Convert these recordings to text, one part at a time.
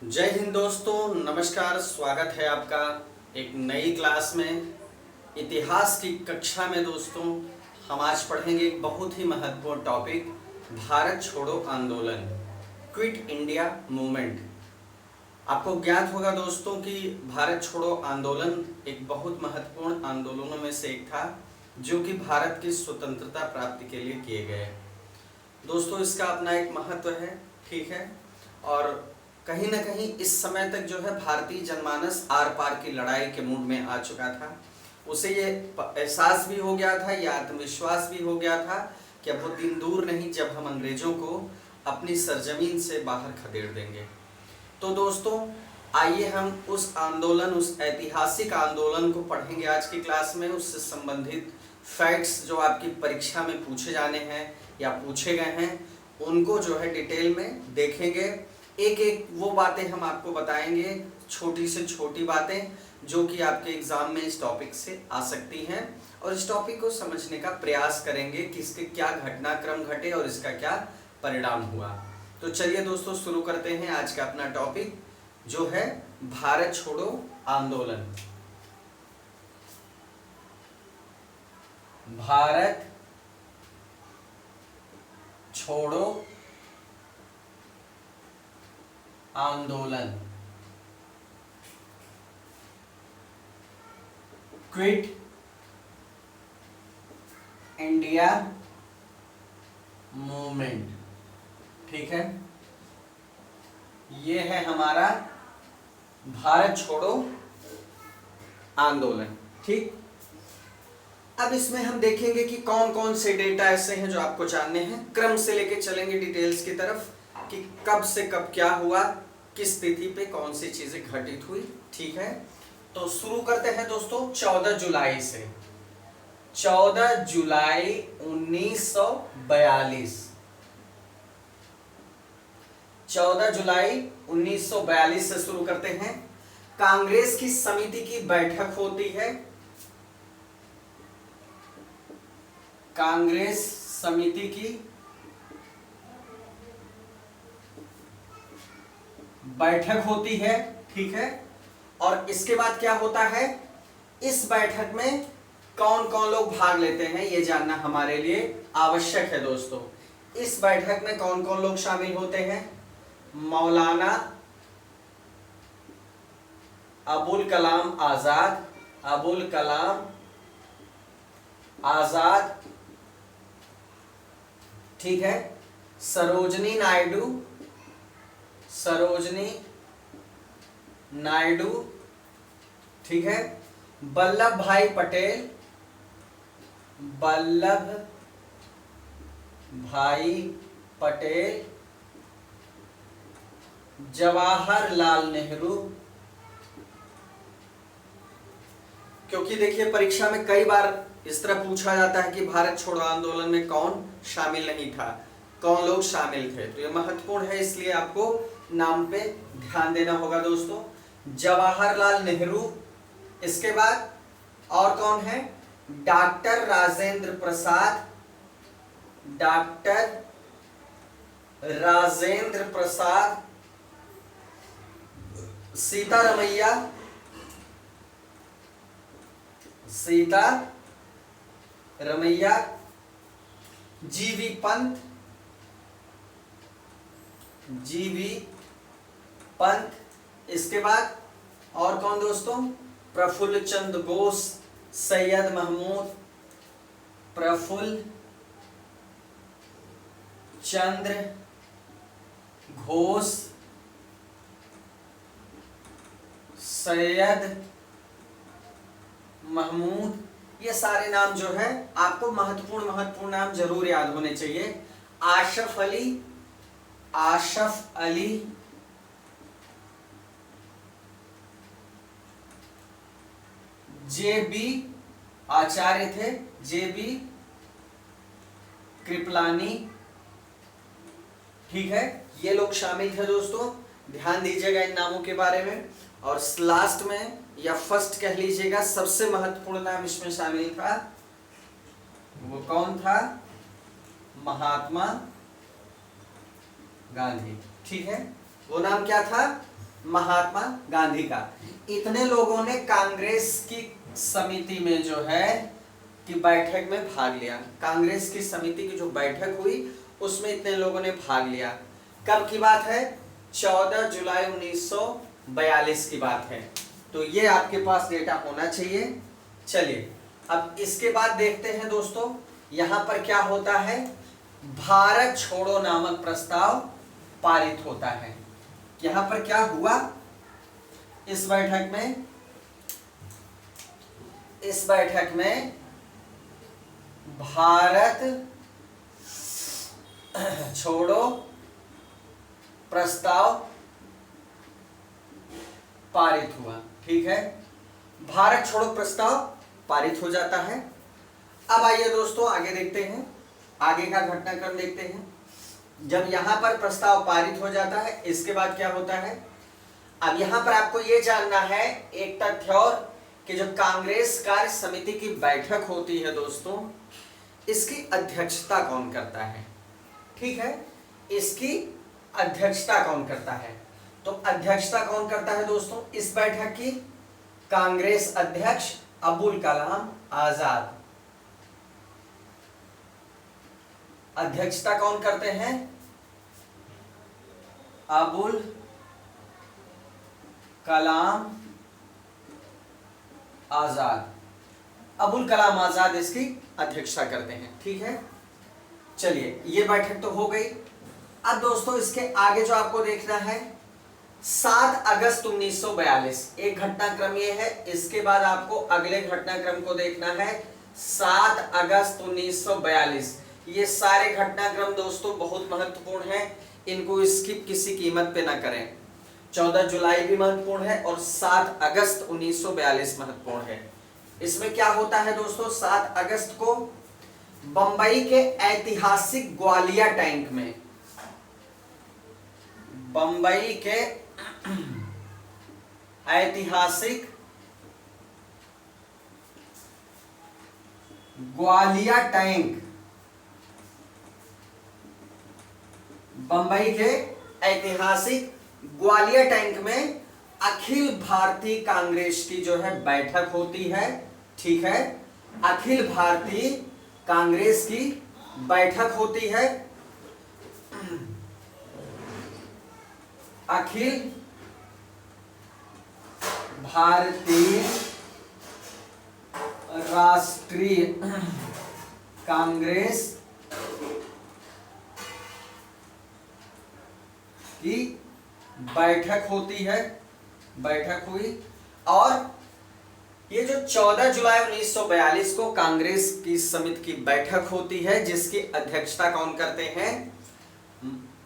जय हिंद दोस्तों, नमस्कार। स्वागत है आपका एक नई क्लास में। इतिहास की कक्षा में दोस्तों हम आज पढ़ेंगे एक बहुत ही महत्वपूर्ण टॉपिक, भारत छोड़ो आंदोलन, क्विट इंडिया मूवमेंट। आपको ज्ञात होगा दोस्तों कि भारत छोड़ो आंदोलन एक बहुत महत्वपूर्ण आंदोलनों में से एक था जो कि भारत की स्वतंत्रता प्राप्ति के लिए किए गए। दोस्तों इसका अपना एक महत्व है, ठीक है। और कहीं ना कहीं इस समय तक जो है भारतीय जनमानस आर पार की लड़ाई के मूड में आ चुका था। उसे ये एहसास भी हो गया था, ये आत्मविश्वास भी हो गया था कि अब वो दिन दूर नहीं जब हम अंग्रेजों को अपनी सरजमीन से बाहर खदेड़ देंगे। तो दोस्तों आइए हम उस आंदोलन, उस ऐतिहासिक आंदोलन को पढ़ेंगे आज की क्लास में। उससे संबंधित फैक्ट्स जो आपकी परीक्षा में पूछे जाने हैं या पूछे गए हैं उनको जो है डिटेल में देखेंगे। एक एक वो बातें हम आपको बताएंगे, छोटी से छोटी बातें जो कि आपके एग्जाम में इस टॉपिक से आ सकती हैं, और इस टॉपिक को समझने का प्रयास करेंगे कि इसके क्या घटनाक्रम घटे और इसका क्या परिणाम हुआ। तो चलिए दोस्तों शुरू करते हैं आज का अपना टॉपिक जो है भारत छोड़ो आंदोलन। भारत छोड़ो आंदोलन, क्विट इंडिया मूवमेंट, ठीक है। ये है हमारा भारत छोड़ो आंदोलन, ठीक। अब इसमें हम देखेंगे कि कौन कौन से डेटा ऐसे हैं जो आपको जानने हैं। क्रम से लेके चलेंगे डिटेल्स की तरफ कि कब से कब क्या हुआ, किस तिथि पे कौन सी चीजें घटित हुई, ठीक है। तो शुरू करते हैं दोस्तों 14 जुलाई से। 14 जुलाई 1942, 14 जुलाई 1942 से शुरू करते हैं। कांग्रेस की समिति की बैठक होती है। कांग्रेस समिति की बैठक होती है, ठीक है। और इसके बाद क्या होता है, इस बैठक में कौन कौन लोग भाग लेते हैं ये जानना हमारे लिए आवश्यक है दोस्तों। इस बैठक में कौन कौन लोग शामिल होते हैं? मौलाना अबुल कलाम आजाद, अबुल कलाम आजाद, ठीक है। सरोजनी नायडू, सरोजनी नायडू, ठीक है। वल्लभ भाई पटेल, वल्लभ भाई पटेल, जवाहरलाल नेहरू। क्योंकि देखिए परीक्षा में कई बार इस तरह पूछा जाता है कि भारत छोड़ो आंदोलन में कौन शामिल नहीं था, कौन लोग शामिल थे, तो ये महत्वपूर्ण है, इसलिए आपको नाम पे ध्यान देना होगा दोस्तों। जवाहरलाल नेहरू, इसके बाद और कौन है? डॉक्टर राजेंद्र प्रसाद, डॉक्टर राजेंद्र प्रसाद, सीतारमैया, सीता रमैया, जीवी पंत, जीवी पंत। इसके बाद और कौन दोस्तों? प्रफुल्ल चंद्र घोष, सैयद महमूद, प्रफुल्ल चंद्र घोष, सैयद महमूद। ये सारे नाम जो है आपको महत्वपूर्ण नाम जरूर याद होने चाहिए। आशफ अली, आशफ अली, जे बी आचार्य थे, जे बी कृपलानी, ठीक है। ये लोग शामिल थे दोस्तों, ध्यान दीजिएगा इन नामों के बारे में। और लास्ट में या फर्स्ट कह लीजिएगा, सबसे महत्वपूर्ण नाम इसमें शामिल था, वो कौन था? महात्मा गांधी, ठीक है। वो नाम क्या था? महात्मा गांधी का। इतने लोगों ने कांग्रेस की समिति में जो है कि बैठक में भाग लिया। कांग्रेस की समिति की जो बैठक हुई उसमें इतने लोगों ने भाग लिया। कब की बात है? 14 जुलाई 1942 की बात है। तो ये आपके पास डेटा होना चाहिए। चलिए अब इसके बाद देखते हैं दोस्तों यहां पर क्या होता है। भारत छोड़ो नामक प्रस्ताव पारित होता है। यहां पर क्या हुआ इस बैठक में? इस बैठक में भारत छोड़ो प्रस्ताव पारित हुआ। ठीक है, भारत छोड़ो प्रस्ताव पारित हो जाता है। अब आइए दोस्तों आगे देखते हैं, आगे का घटनाक्रम देखते हैं। जब यहां पर प्रस्ताव पारित हो जाता है इसके बाद क्या होता है? अब यहां पर आपको यह जानना है एक तथ्य और कि जो कांग्रेस कार्य समिति की बैठक होती है दोस्तों, इसकी अध्यक्षता कौन करता है? ठीक है, इसकी अध्यक्षता कौन करता है? तो अध्यक्षता कौन करता है दोस्तों इस बैठक की? कांग्रेस अध्यक्ष अबुल कलाम आजाद। अध्यक्षता कौन करते हैं? अबुल कलाम आजाद। अबुल कलाम आजाद इसकी अध्यक्षता करते हैं। ठीक है, चलिए ये बैठक तो हो गई। अब दोस्तों इसके आगे जो आपको देखना है 7 अगस्त 1942 एक घटनाक्रम ये है। इसके बाद आपको अगले घटनाक्रम को देखना है 7 अगस्त 1942। ये सारे घटनाक्रम दोस्तों बहुत महत्वपूर्ण हैं, इनको स्किप किसी कीमत पे ना करें। 14 जुलाई भी महत्वपूर्ण है और 7 अगस्त 1942 महत्वपूर्ण है। इसमें क्या होता है दोस्तों? 7 अगस्त को बंबई के ऐतिहासिक ग्वालिया टैंक में, बंबई के ऐतिहासिक ग्वालिया टैंक, बंबई के ऐतिहासिक ग्वालिया टैंक में अखिल भारतीय कांग्रेस की जो है बैठक होती है। ठीक है, अखिल भारतीय कांग्रेस की बैठक होती है। अखिल भारतीय राष्ट्रीय कांग्रेस की बैठक होती है। बैठक हुई और ये जो 14 जुलाई 1942 को कांग्रेस की समिति की बैठक होती है जिसकी अध्यक्षता कौन करते हैं?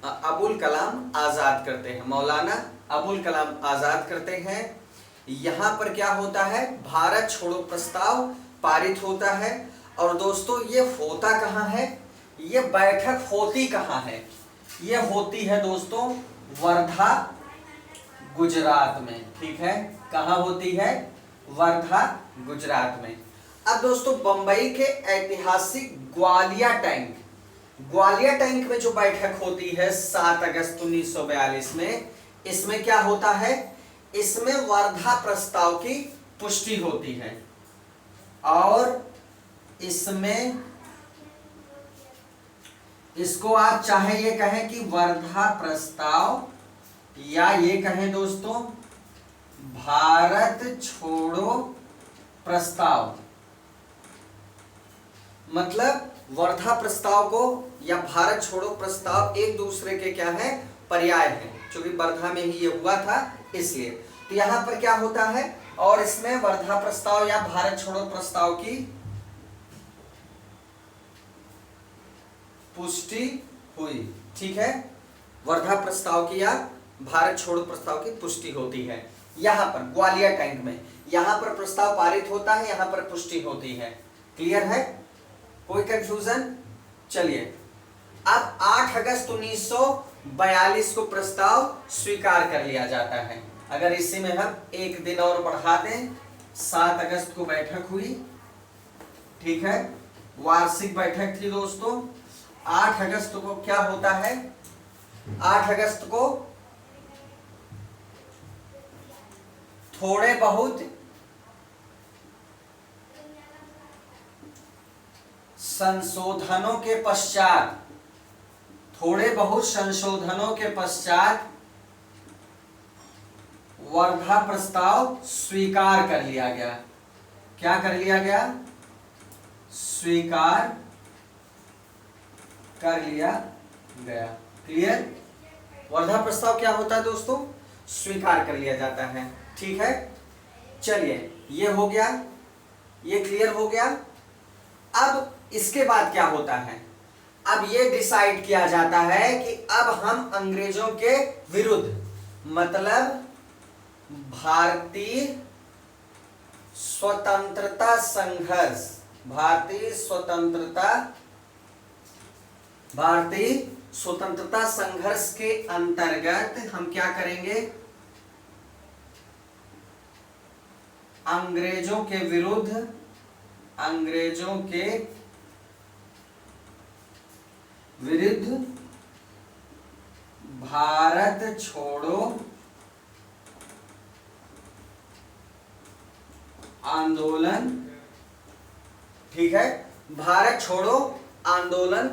अबुल कलाम आजाद करते हैं, मौलाना अबुल कलाम आजाद करते हैं। यहां पर क्या होता है? भारत छोड़ो प्रस्ताव पारित होता है। और दोस्तों ये होता कहां है? ये बैठक होती कहां है? ये होती है दोस्तों वर्धा गुजरात में। ठीक है, कहां होती है? वर्धा गुजरात में। अब दोस्तों बंबई के ऐतिहासिक ग्वालिया टैंक, ग्वालिया टैंक में जो बैठक होती है 7 अगस्त 1942 में, इसमें क्या होता है? इसमें वर्धा प्रस्ताव की पुष्टि होती है और इसमें इसको आप चाहे ये कहें कि वर्धा प्रस्ताव या ये कहें दोस्तों भारत छोड़ो प्रस्ताव। मतलब वर्धा प्रस्ताव को या भारत छोड़ो प्रस्ताव एक दूसरे के क्या है? पर्याय है, क्योंकि वर्धा में ही ये हुआ था इसलिए। तो यहां पर क्या होता है? और इसमें वर्धा प्रस्ताव या भारत छोड़ो प्रस्ताव की पुष्टि हुई। ठीक है, वर्धा प्रस्ताव की या भारत छोड़ो प्रस्ताव की पुष्टि होती है यहां पर ग्वालियर टैंक में। यहां पर प्रस्ताव पारित होता है, यहां पर पुष्टि होती है। क्लियर है? कोई कंफ्यूजन? चलिए अब 8 अगस्त 1942 को प्रस्ताव स्वीकार कर लिया जाता है। अगर इसी में हम एक दिन और बढ़ा दें, 7 अगस्त को बैठक हुई। ठीक है, वार्षिक बैठक थी दोस्तों। 8 अगस्त को क्या होता है? 8 अगस्त को थोड़े बहुत संशोधनों के पश्चात, थोड़े बहुत संशोधनों के पश्चात वर्धा प्रस्ताव स्वीकार कर लिया गया। क्या कर लिया गया? स्वीकार कर लिया गया। क्लियर? वर्धा प्रस्ताव क्या होता है दोस्तों? स्वीकार कर लिया जाता है। ठीक है, चलिए ये हो गया, ये क्लियर हो गया। अब इसके बाद क्या होता है? अब ये डिसाइड किया जाता है कि अब हम अंग्रेजों के विरुद्ध, मतलब भारतीय स्वतंत्रता संघर्ष, भारतीय स्वतंत्रता संघर्ष के अंतर्गत हम क्या करेंगे? अंग्रेजों के विरुद्ध भारत छोड़ो आंदोलन, ठीक है, भारत छोड़ो आंदोलन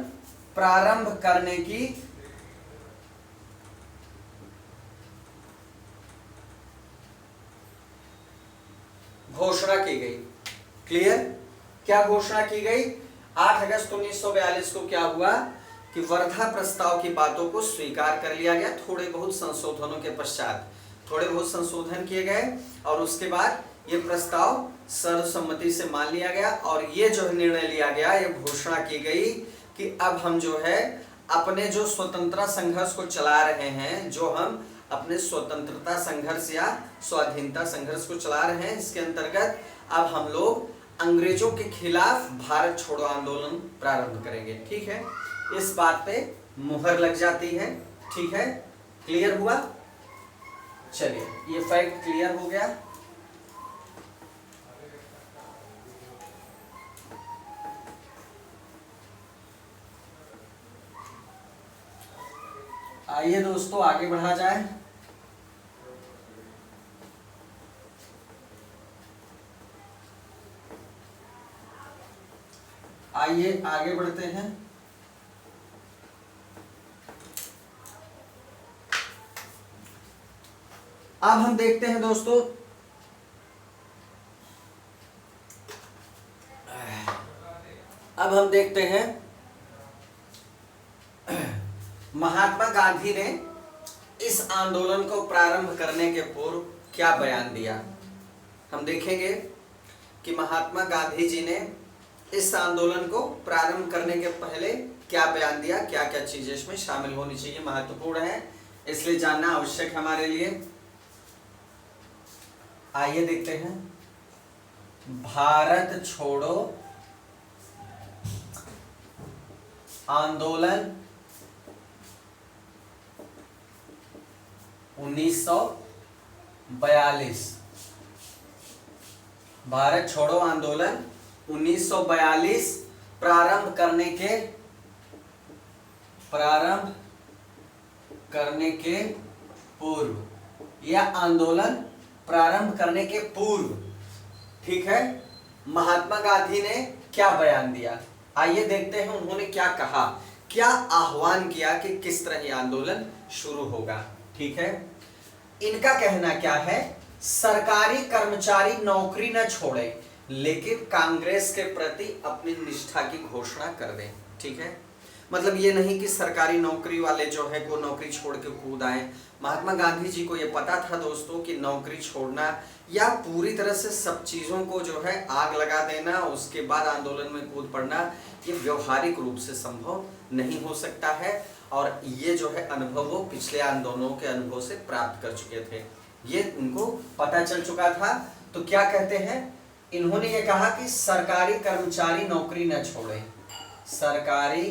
प्रारंभ करने की घोषणा की गई। क्लियर? क्या घोषणा की गई? 8 अगस्त 1942 को क्या हुआ कि वर्धा प्रस्ताव की बातों को स्वीकार कर लिया गया। थोड़े बहुत संशोधनों के पश्चात थोड़े बहुत संशोधन किए गए और उसके बाद ये प्रस्ताव सर्वसम्मति से मान लिया गया और ये जो निर्णय लिया गया, ये घोषणा की गई कि अब हम जो है अपने जो स्वतंत्रता संघर्ष को चला रहे हैं, जो हम अपने स्वतंत्रता संघर्ष या स्वाधीनता संघर्ष को चला रहे हैं, इसके अंतर्गत अब हम लोग अंग्रेजों के खिलाफ भारत छोड़ो आंदोलन प्रारंभ करेंगे। ठीक है, इस बात पे मुहर लग जाती है। ठीक है, क्लियर हुआ? चलिए, ये फैक्ट क्लियर हो गया। आइए दोस्तों आगे बढ़ा जाए। आइए आगे बढ़ते हैं। अब हम देखते हैं दोस्तों, अब हम देखते हैं महात्मा गांधी ने इस आंदोलन को प्रारंभ करने के पूर्व क्या बयान दिया। हम देखेंगे कि महात्मा गांधी जी ने इस आंदोलन को प्रारंभ करने के पहले क्या बयान दिया, क्या क्या चीजें इसमें शामिल होनी चाहिए, महत्वपूर्ण है, इसलिए जानना आवश्यक है हमारे लिए। आइए देखते हैं। भारत छोड़ो आंदोलन 1942, भारत छोड़ो आंदोलन 1942 प्रारंभ करने के पूर्व, या आंदोलन प्रारंभ करने के पूर्व, ठीक है, महात्मा गांधी ने क्या बयान दिया। आइए देखते हैं उन्होंने क्या कहा, क्या आह्वान किया कि किस तरह यह आंदोलन शुरू होगा। ठीक है, इनका कहना क्या है? सरकारी कर्मचारी नौकरी न छोड़े लेकिन कांग्रेस के प्रति अपनी निष्ठा की घोषणा कर दें। ठीक है, मतलब ये नहीं कि सरकारी नौकरी वाले जो है वो नौकरी छोड़ के कूद आए। महात्मा गांधी जी को ये पता था दोस्तों कि नौकरी छोड़ना या पूरी तरह से सब चीज़ों को जो है आग लगा देना, उसके बाद आंदोलन में कूद पड़ना, ये व्यवहारिक रूप से संभव नहीं हो सकता है। और ये जो है अनुभव वो पिछले आंदोलनों के अनुभव से प्राप्त कर चुके थे, ये उनको पता चल चुका था। तो क्या कहते हैं, इन्होंने ये कहा कि सरकारी कर्मचारी नौकरी न छोड़े, सरकारी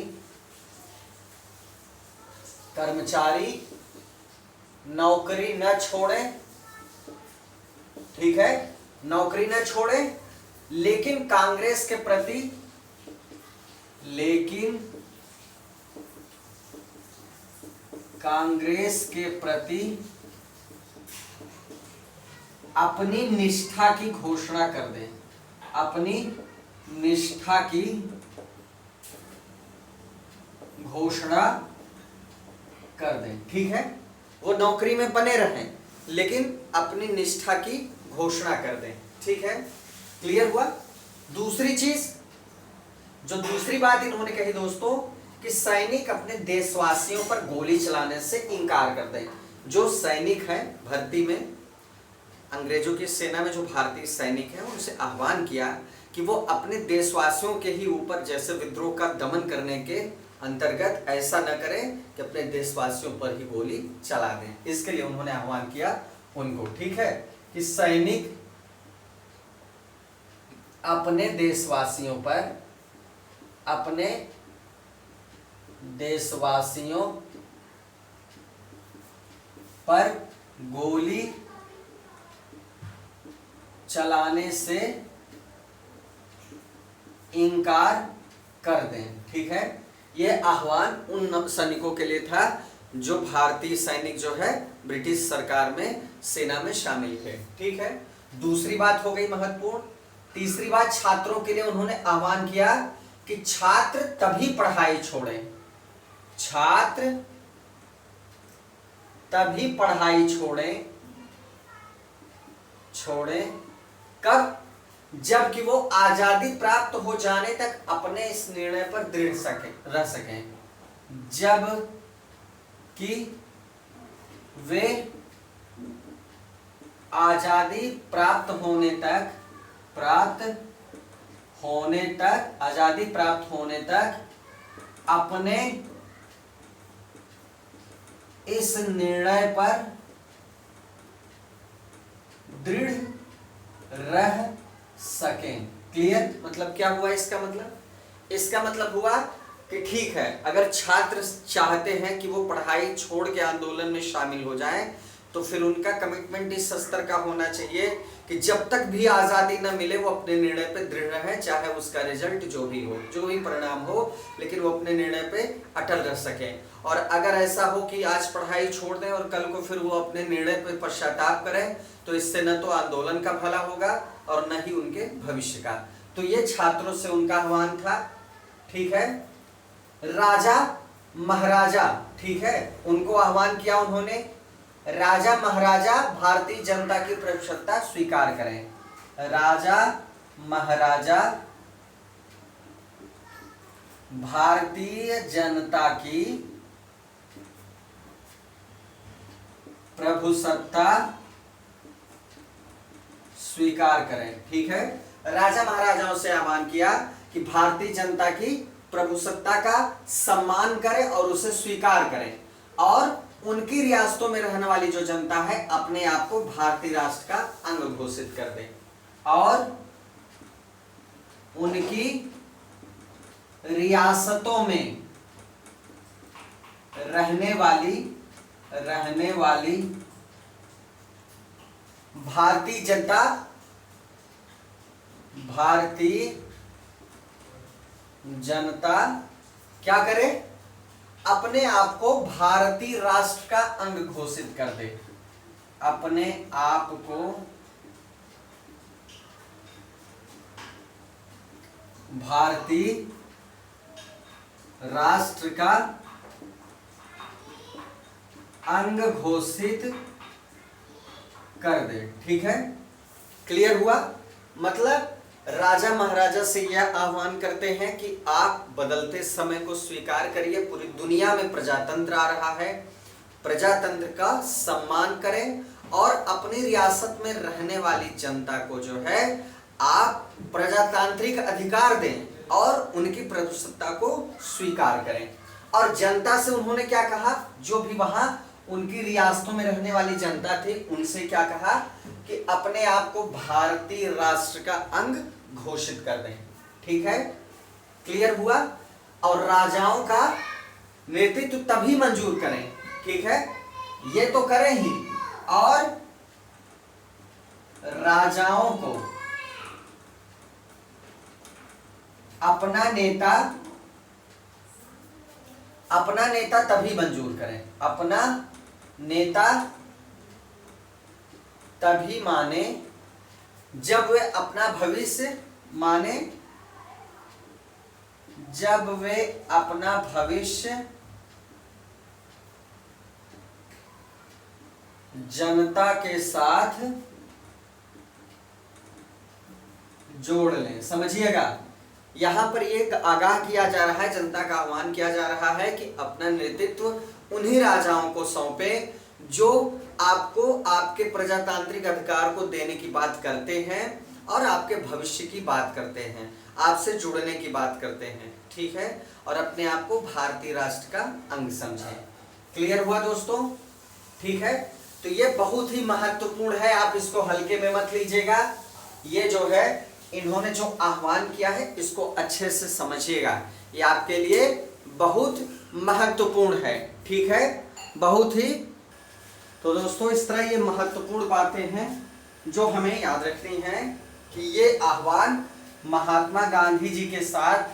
कर्मचारी नौकरी न छोड़े, ठीक है, नौकरी न छोड़े, लेकिन कांग्रेस के प्रति, लेकिन कांग्रेस के प्रति अपनी निष्ठा की घोषणा कर दें, अपनी निष्ठा की घोषणा कर दें। ठीक है, वो नौकरी में बने रहें लेकिन अपनी निष्ठा की घोषणा कर दें। ठीक है, क्लियर हुआ। दूसरी चीज, जो दूसरी बात इन्होंने कही दोस्तों, कि सैनिक अपने देशवासियों पर गोली चलाने से इनकार कर दें। जो सैनिक हैं भर्ती में, अंग्रेजों की सेना में जो भारतीय सैनिक हैं, उनसे आह्वान किया कि वो अपने देशवासियों के ही ऊपर जैसे विद्रोह का दमन करने के अंतर्गत ऐसा न करें कि अपने देशवासियों पर ही गोली चला दें। इसके लिए उन्होंने आह्वान किया उनको। ठीक है, कि सैनिक अपने देशवासियों पर, अपने देशवासियों पर गोली चलाने से इनकार कर दें। ठीक है, यह आह्वान उन सैनिकों के लिए था जो भारतीय सैनिक जो है ब्रिटिश सरकार में सेना में शामिल थे। ठीक है, दूसरी बात हो गई महत्वपूर्ण। तीसरी बात, छात्रों के लिए उन्होंने आह्वान किया कि छात्र तभी पढ़ाई छोड़ें, छात्र तभी पढ़ाई छोड़ें कब? जबकि वो आजादी प्राप्त हो जाने तक अपने इस निर्णय पर दृढ़ रह सकें। जब कि वे आजादी प्राप्त होने तक अपने इस निर्णय पर दृढ़ रह सकें। क्लियर? मतलब क्या हुआ इसका मतलब? इसका मतलब हुआ कि ठीक है, अगर छात्र चाहते हैं कि वो पढ़ाई छोड़ के आंदोलन में शामिल हो जाएं, तो फिर उनका कमिटमेंट इस स्तर का होना चाहिए कि जब तक भी आजादी न मिले वो अपने निर्णय पे दृढ़ रहे, चाहे उसका रिजल्ट जो भी हो, जो भी परिणाम हो, लेकिन वो अपने निर्णय पे अटल रह सकें। और अगर ऐसा हो कि आज पढ़ाई छोड़ दें और कल को फिर वो अपने निर्णय पे पश्चाताप करें, तो इससे न तो आंदोलन का भला होगा और न ही उनके भविष्य का। तो ये छात्रों से उनका आह्वान था। ठीक है, राजा महाराजा, ठीक है, उनको आह्वान किया उन्होंने, राजा महाराजा भारतीय जनता की प्रभुसत्ता स्वीकार करें। राजा महाराजा भारतीय जनता की प्रभुसत्ता स्वीकार करें। ठीक है, राजा महाराजाओं से आह्वान किया कि भारतीय जनता की प्रभुसत्ता का सम्मान करें और उसे स्वीकार करें, और उनकी रियासतों में रहने वाली जो जनता है अपने आप को भारतीय राष्ट्र का अंग घोषित कर दे, और उनकी रियासतों में रहने वाली भारतीय जनता क्या करे? अपने आप को भारतीय राष्ट्र का अंग घोषित कर दे, अपने आप को भारतीय राष्ट्र का अंग घोषित कर दे। ठीक है, क्लियर हुआ? मतलब राजा महाराजा से यह आह्वान करते हैं कि आप बदलते समय को स्वीकार करिए, पूरी दुनिया में प्रजातंत्र आ रहा है, प्रजातंत्र का सम्मान करें और अपनी रियासत में रहने वाली जनता को जो है आप प्रजातांत्रिक अधिकार दें और उनकी प्रभुसत्ता को स्वीकार करें। और जनता से उन्होंने क्या कहा? जो भी वहां उनकी रियासतों में रहने वाली जनता थी उनसे क्या कहा कि अपने आप को भारतीय राष्ट्र का अंग घोषित कर दें। ठीक है, क्लियर हुआ? और राजाओं का नेतृत्व तभी मंजूर करें, ठीक है, ये तो करें ही, और राजाओं को अपना नेता तभी मंजूर करें, अपना नेता तभी माने जब वे अपना भविष्य माने जब वे अपना भविष्य जनता के साथ जोड़ लें। समझिएगा, यहां पर एक आगाह किया जा रहा है, जनता का आह्वान किया जा रहा है कि अपना नेतृत्व उन्हीं राजाओं को सौंपे जो आपको आपके प्रजातांत्रिक अधिकार को देने की बात करते हैं और आपके भविष्य की बात करते हैं, आपसे जुड़ने की बात करते हैं, ठीक है, और अपने आप को भारतीय राष्ट्र का अंग समझें। क्लियर हुआ दोस्तों? ठीक है, तो ये बहुत ही महत्वपूर्ण है, आप इसको हल्के में मत लीजिएगा। ये जो है इन्होंने जो आह्वान किया है इसको अच्छे से समझिएगा, ये आपके लिए बहुत महत्वपूर्ण है, ठीक है, बहुत ही। तो दोस्तों इस तरह ये महत्वपूर्ण बातें हैं जो हमें याद रखनी है कि ये आह्वान महात्मा गांधी जी के साथ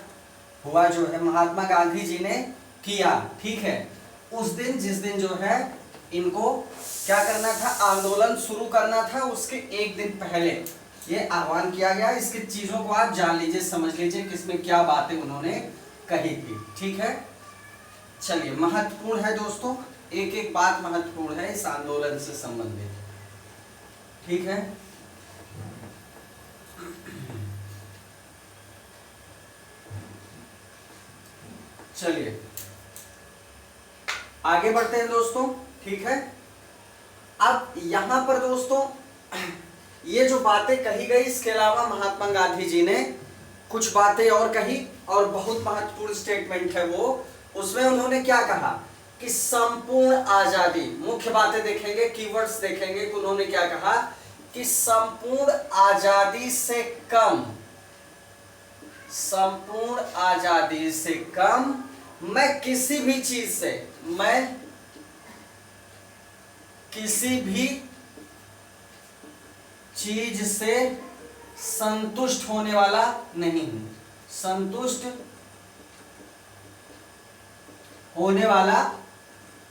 हुआ, जो है महात्मा गांधी जी ने किया, ठीक है, उस दिन जिस दिन जो है इनको क्या करना था, आंदोलन शुरू करना था, उसके एक दिन पहले ये आह्वान किया गया। इसकी चीजों को आप जान लीजिए, समझ लीजिए कि इसमें क्या बातें उन्होंने कही थी, ठीक है। चलिए, महत्वपूर्ण है दोस्तों, एक एक बात महत्वपूर्ण है इस आंदोलन से संबंधित, ठीक है। चलिए आगे बढ़ते हैं दोस्तों, ठीक है। अब यहां पर दोस्तों ये जो बातें कही गई, इसके अलावा महात्मा गांधी जी ने कुछ बातें और कही और बहुत महत्वपूर्ण स्टेटमेंट है वो। उसमें उन्होंने क्या कहा कि संपूर्ण आजादी, मुख्य बातें देखेंगे, कीवर्ड्स देखेंगे कि उन्होंने क्या कहा कि संपूर्ण आजादी से कम, संपूर्ण आजादी से कम मैं किसी भी चीज से, मैं किसी भी चीज से संतुष्ट होने वाला नहीं हूं, संतुष्ट होने वाला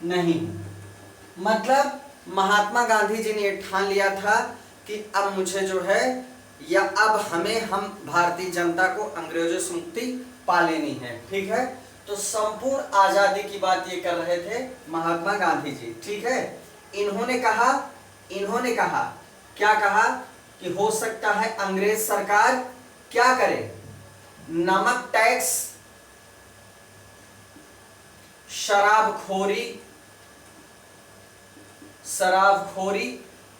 नहीं हूं। मतलब महात्मा गांधी जी ने यह ठान लिया था कि अब मुझे जो है, या अब हमें, हम भारतीय जनता को अंग्रेजों से मुक्ति पा लेनी है, ठीक है। तो संपूर्ण आजादी की बात ये कर रहे थे महात्मा गांधी जी, ठीक है। इन्होंने कहा क्या कहा कि हो सकता है अंग्रेज सरकार क्या करे, नमक टैक्स, शराबखोरी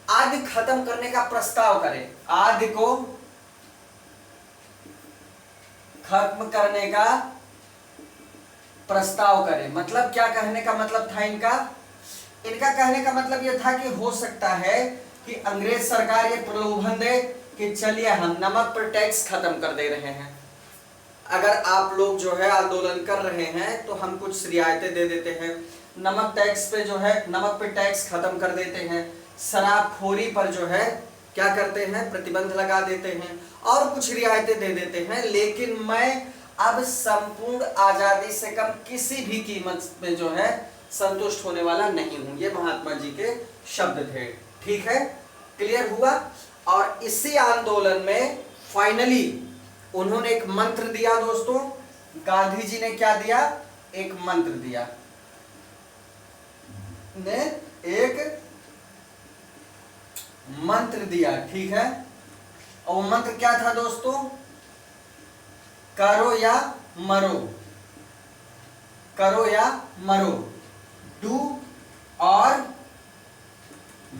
आदि खत्म करने का प्रस्ताव करे, आदि को खत्म करने का प्रस्ताव करे। मतलब क्या कहने का मतलब था इनका कहने का मतलब यह था कि हो सकता है कि अंग्रेज सरकार ये प्रलोभन दे कि चलिए हम नमक पर टैक्स खत्म कर दे रहे हैं, अगर आप लोग जो है आंदोलन कर रहे हैं तो हम कुछ रियायतें दे देते हैं, नमक टैक्स पे जो है, नमक पे टैक्स खत्म कर देते हैं, शराबखोरी पर जो है क्या करते हैं, प्रतिबंध लगा देते हैं और कुछ रियायतें दे देते हैं, लेकिन मैं अब संपूर्ण आजादी से कम किसी भी कीमत पे जो है संतुष्ट होने वाला नहीं हूं। ये महात्मा जी के शब्द थे, ठीक है, क्लियर हुआ। और इसी आंदोलन में फाइनली उन्होंने एक मंत्र दिया दोस्तों, गांधी जी ने क्या दिया, एक मंत्र दिया, ने एक मंत्र दिया, ठीक है। और वो मंत्र क्या था दोस्तों, करो या मरो, करो या मरो, डू और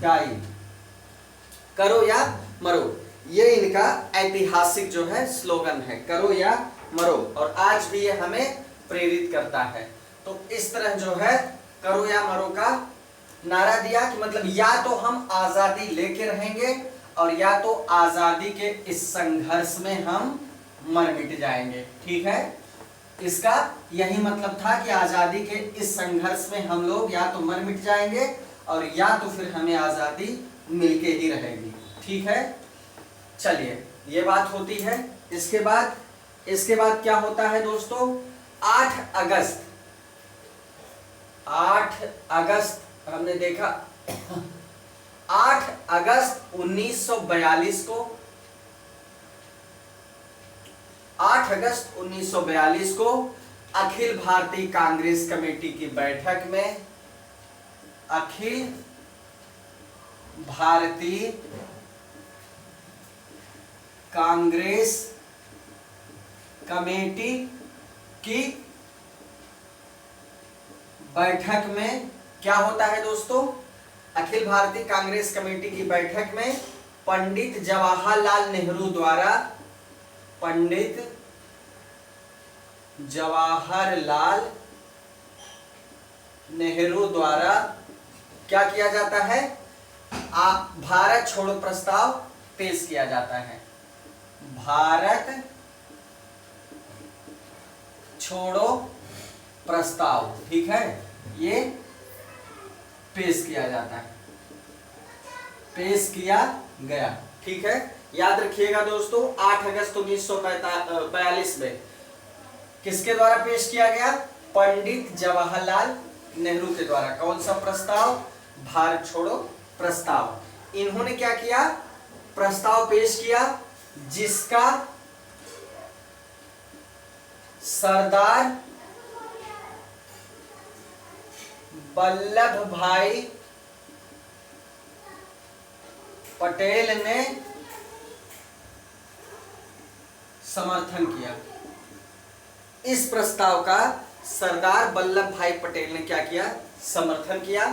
डाई, करो या मरो, ये इनका ऐतिहासिक जो है स्लोगन है, करो या मरो, और आज भी ये हमें प्रेरित करता है। तो इस तरह जो है करो या मरो का नारा दिया कि मतलब या तो हम आजादी लेके रहेंगे और या तो आजादी के इस संघर्ष में हम मर मिट जाएंगे, ठीक है। इसका यही मतलब था कि आजादी के इस संघर्ष में हम लोग या तो मर मिट जाएंगे और या तो फिर हमें आजादी मिलके ही रहेगी, ठीक है। चलिए ये बात होती है। इसके बाद क्या होता है दोस्तों, 8 अगस्त हमने देखा 8 अगस्त 1942 को 8 अगस्त 1942 को अखिल भारतीय कांग्रेस कमेटी की बैठक में अखिल भारतीय कांग्रेस कमेटी की बैठक में क्या होता है दोस्तों? अखिल भारतीय कांग्रेस कमेटी की बैठक में पंडित जवाहरलाल नेहरू द्वारा पंडित जवाहरलाल नेहरू द्वारा क्या किया जाता है? भारत छोड़ो प्रस्ताव पेश किया जाता है। भारत छोड़ो प्रस्ताव, ठीक है, ये पेश किया जाता है, पेश किया गया, ठीक है। याद रखिएगा दोस्तों, 8 अगस्त 1942 में किसके द्वारा पेश किया गया? पंडित जवाहरलाल नेहरू के द्वारा। कौन सा प्रस्ताव? भारत छोड़ो प्रस्ताव। इन्होंने क्या किया? प्रस्ताव पेश किया जिसका सरदार वल्लभ भाई पटेल ने समर्थन किया। इस प्रस्ताव का सरदार वल्लभ भाई पटेल ने क्या किया? समर्थन किया।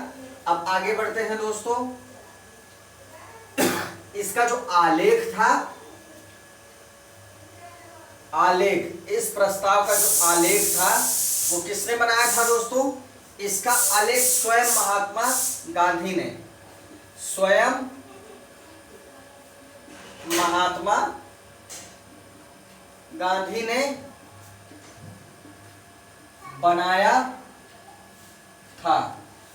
अब आगे बढ़ते हैं दोस्तों। इसका जो आलेख था, आलेख, इस प्रस्ताव का जो आलेख था वो किसने बनाया था दोस्तों? इसका आलेख स्वयं महात्मा गांधी ने, स्वयं महात्मा गांधी ने बनाया था।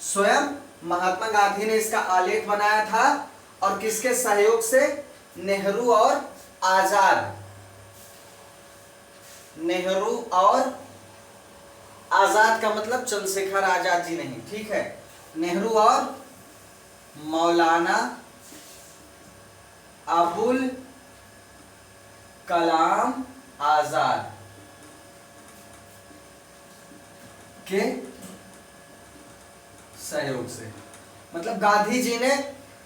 स्वयं महात्मा गांधी ने इसका आलेख बनाया था और किसके सहयोग से? नेहरू और आजाद। नेहरू और आजाद का मतलब चंद्रशेखर आजाद जी नहीं, ठीक है। नेहरू और मौलाना अबुल कलाम आजाद के सहयोग से, मतलब गांधी जी ने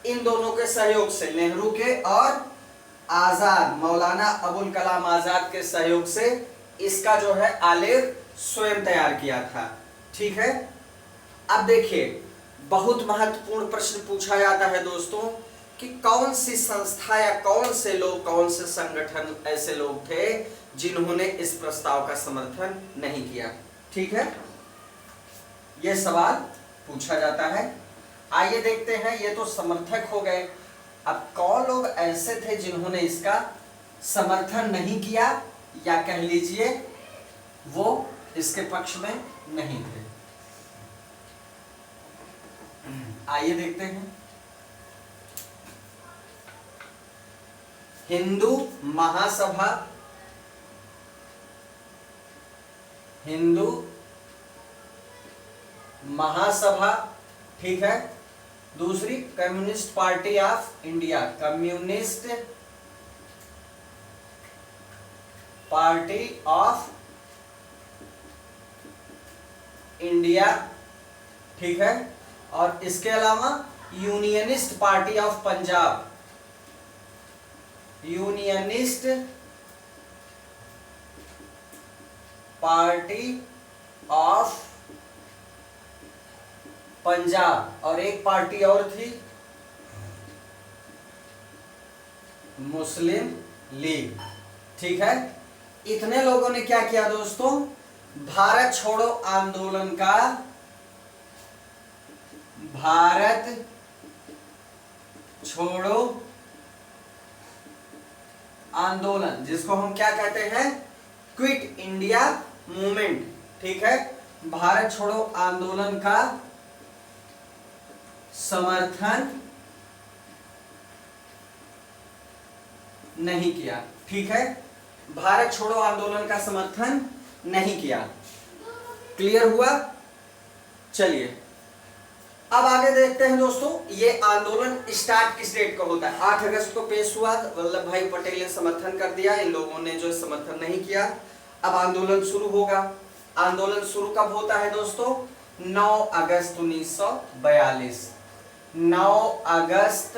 इन दोनों के सहयोग से, नेहरू के और आजाद, मौलाना अबुल कलाम आजाद के सहयोग से इसका जो है आलेख स्वयं तैयार किया था, ठीक है। अब देखिए, बहुत महत्वपूर्ण प्रश्न पूछा जाता है दोस्तों कि कौन सी संस्था या कौन से लोग, कौन से संगठन ऐसे लोग थे जिन्होंने इस प्रस्ताव का समर्थन नहीं किया, ठीक है। यह सवाल पूछा जाता है। आइए देखते हैं, ये तो समर्थक हो गए। अब कौन लोग ऐसे थे जिन्होंने इसका समर्थन नहीं किया, या कह लीजिए वो इसके पक्ष में नहीं थे? आइए देखते हैं। हिंदू महासभा, हिंदू महासभा, ठीक है। दूसरी communist party of India, communist party of India, ठीक है। और इसके अलावा unionist party of Punjab, unionist party of Punjab, और एक पार्टी और थी मुस्लिम लीग, ठीक है। इतने लोगों ने क्या किया दोस्तों? भारत छोड़ो आंदोलन का, भारत छोड़ो आंदोलन, जिसको हम क्या कहते हैं? क्विट इंडिया मूवमेंट, ठीक है। भारत छोड़ो आंदोलन का समर्थन नहीं किया, ठीक है। भारत छोड़ो आंदोलन का समर्थन नहीं किया। क्लियर हुआ? चलिए अब आगे देखते हैं दोस्तों, ये आंदोलन स्टार्ट किस डेट को होता है। 8 अगस्त को पेश हुआ, वल्लभ भाई पटेल ने समर्थन कर दिया, इन लोगों ने जो समर्थन नहीं किया। अब आंदोलन शुरू होगा। आंदोलन शुरू कब होता है दोस्तों? 9 अगस्त 1942। 9 अगस्त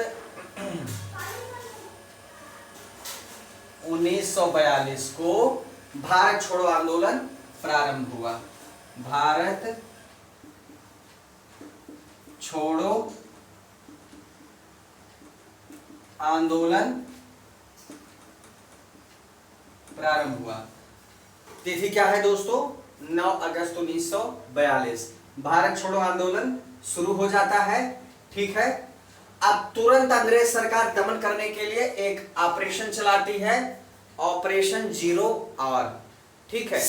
1942 को भारत छोड़ो आंदोलन प्रारंभ हुआ। भारत छोड़ो आंदोलन प्रारंभ हुआ। तिथि क्या है दोस्तों? 9 अगस्त 1942 भारत छोड़ो आंदोलन शुरू हो जाता है। ठीक है, अब तुरंत अंग्रेज सरकार दमन करने के लिए एक ऑपरेशन चलाती है, ऑपरेशन जीरो आवर। ठीक है,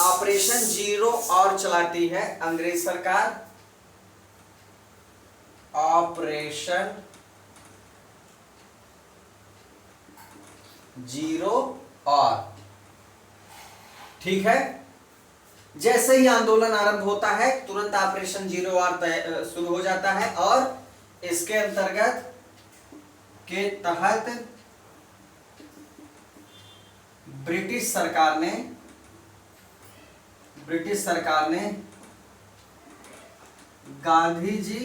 ऑपरेशन जीरो आवर चलाती है अंग्रेज सरकार, ऑपरेशन जीरो आवर। ठीक है, जैसे ही आंदोलन आरंभ होता है तुरंत ऑपरेशन जीरो आवर शुरू हो जाता है, और इसके अंतर्गत के तहत ब्रिटिश सरकार ने गांधी जी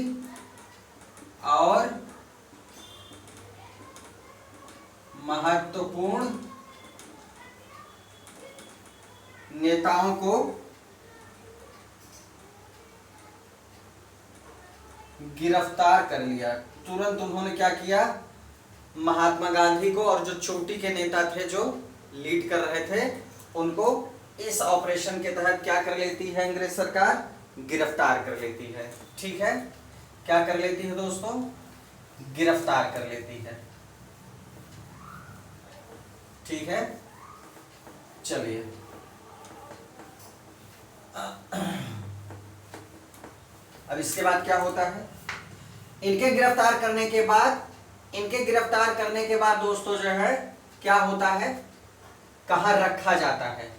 और महत्वपूर्ण नेताओं को गिरफ्तार कर लिया। तुरंत उन्होंने क्या किया? महात्मा गांधी को और जो चोटी के नेता थे जो लीड कर रहे थे उनको इस ऑपरेशन के तहत क्या कर लेती है अंग्रेज सरकार? गिरफ्तार कर लेती है। ठीक है, क्या कर लेती है दोस्तों? गिरफ्तार कर लेती है। ठीक है, चलिए अब इसके बाद क्या होता है? इनके गिरफ्तार करने के बाद दोस्तों जो है क्या होता है, कहां रखा जाता है?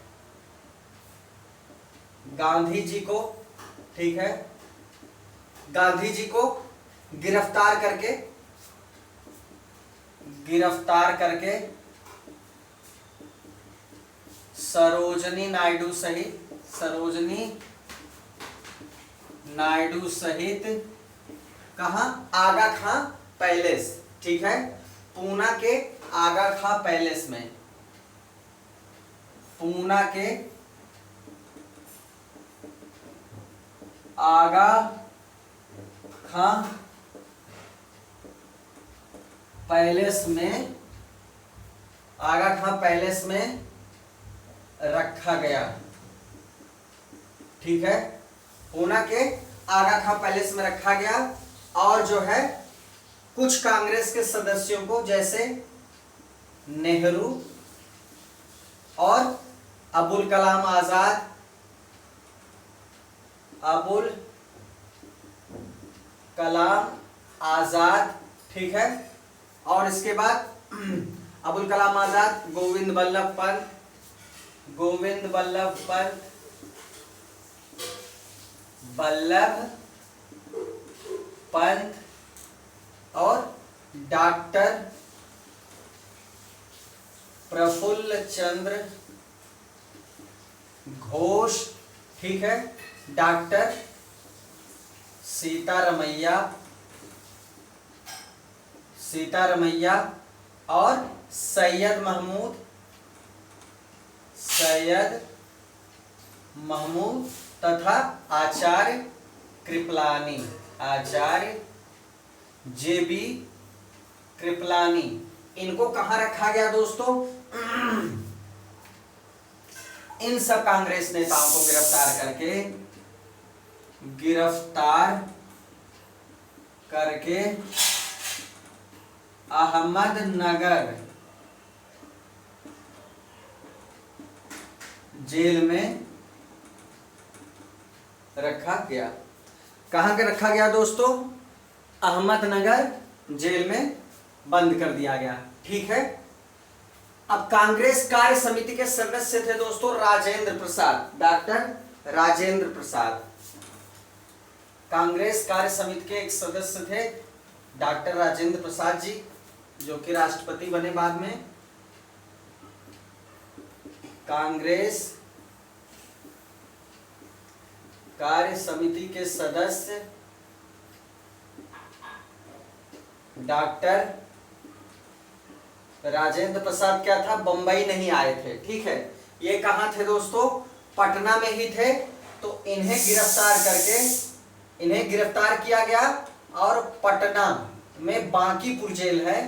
गांधी जी को, ठीक है, गांधी जी को गिरफ्तार करके सरोजनी नायडू सहित कहा? आगा खां पैलेस। ठीक है, पूना के आगा खां पैलेस में, पूना के आगा खां पैलेस में रखा गया। ठीक है, पूना के आगा खां पैलेस में रखा गया, और जो है कुछ कांग्रेस के सदस्यों को जैसे नेहरू और अबुल कलाम आजाद, ठीक है, और इसके बाद अबुल कलाम आजाद, गोविंद वल्लभ पंत और डॉक्टर प्रफुल्ल चंद्र घोष। ठीक है, डॉक्टर सीतारमैया और सैयद महमूद तथा आचार्य JB कृपलानी। इनको कहां रखा गया दोस्तों? इन सब कांग्रेस नेताओं को गिरफ्तार करके अहमदनगर जेल में रखा गया। कहां के रखा गया दोस्तों? अहमदनगर जेल में बंद कर दिया गया। ठीक है, अब कांग्रेस कार्य समिति के सदस्य थे दोस्तों डॉक्टर राजेंद्र प्रसाद। कांग्रेस कार्य समिति के एक सदस्य थे डॉक्टर राजेंद्र प्रसाद जी, जो कि राष्ट्रपति बने बाद में। कांग्रेस कार्य समिति के सदस्य डॉक्टर राजेंद्र प्रसाद क्या था, बंबई नहीं आए थे। ठीक है, ये कहां थे दोस्तों, पटना में ही थे। तो इन्हें गिरफ्तार किया गया और पटना में बांकीपुर जेल है,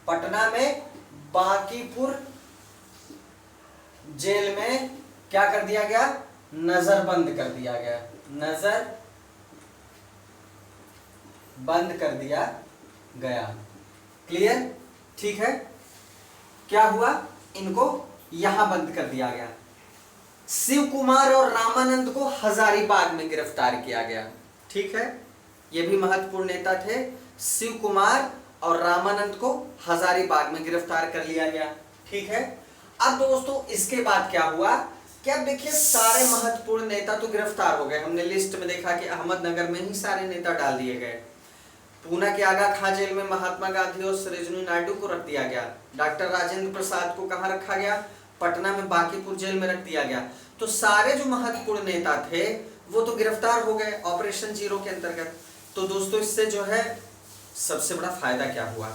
पटना में बांकीपुर जेल में क्या कर दिया गया, नजरबंद कर दिया गया, नजर बंद कर दिया गया। क्लियर? ठीक है, क्या हुआ, इनको यहां बंद कर दिया गया। शिव कुमार और रामानंद को हजारीबाग में गिरफ्तार किया गया। ठीक है, ये भी महत्वपूर्ण नेता थे। शिव कुमार और रामानंद को हजारीबाग में गिरफ्तार कर लिया गया। ठीक है, अब दोस्तों इसके बाद क्या हुआ, क्या देखिए सारे महत्वपूर्ण नेता तो गिरफ्तार हो गए। हमने लिस्ट में देखा कि अहमदनगर में ही सारे नेता डाल दिए गए। पूना के आगा खां जेल में महात्मा गांधी और सरोजिनी नायडू को रख दिया गया। डॉक्टर राजेंद्र प्रसाद को कहां रखा गया, पटना में बांकीपुर जेल में रख दिया गया। तो सारे जो महत्वपूर्ण नेता थे वो तो गिरफ्तार हो गए ऑपरेशन जीरो के अंतर्गत। तो दोस्तों इससे जो है सबसे बड़ा फायदा क्या हुआ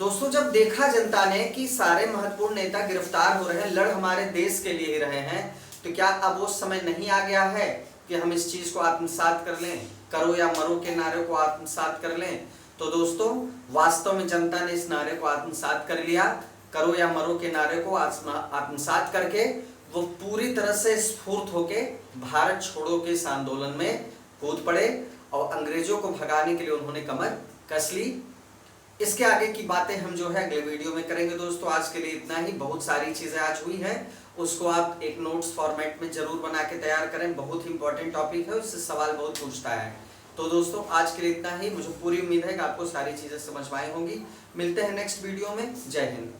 दोस्तों, जब देखा जनता ने कि सारे महत्वपूर्ण नेता गिरफ्तार हो रहे हैं, लड़ हमारे देश के लिए ही रहे हैं, तो क्या अब वो समय नहीं आ गया है कि हम इस चीज को आत्मसात कर लें, करो या मरो के नारे को आत्मसात कर लें। तो दोस्तों वास्तव में जनता ने इस नारे को आत्मसात कर लिया। करो या मरो के नारे को आत्मसात करके वो पूरी तरह से स्फूर्त होके भारत छोड़ो के इस आंदोलन में कूद पड़े और अंग्रेजों को भगाने के लिए उन्होंने कमर कस ली। इसके आगे की बातें हम जो है अगले वीडियो में करेंगे दोस्तों। आज के लिए इतना ही। बहुत सारी चीजें आज हुई हैं, उसको आप एक नोट्स फॉर्मेट में जरूर बना के तैयार करें। बहुत ही इंपॉर्टेंट टॉपिक है, उससे सवाल बहुत पूछता है। तो दोस्तों आज के लिए इतना ही। मुझे पूरी उम्मीद है कि आपको सारी चीजें समझ में आई होंगी। मिलते हैं नेक्स्ट वीडियो में। जय हिंद।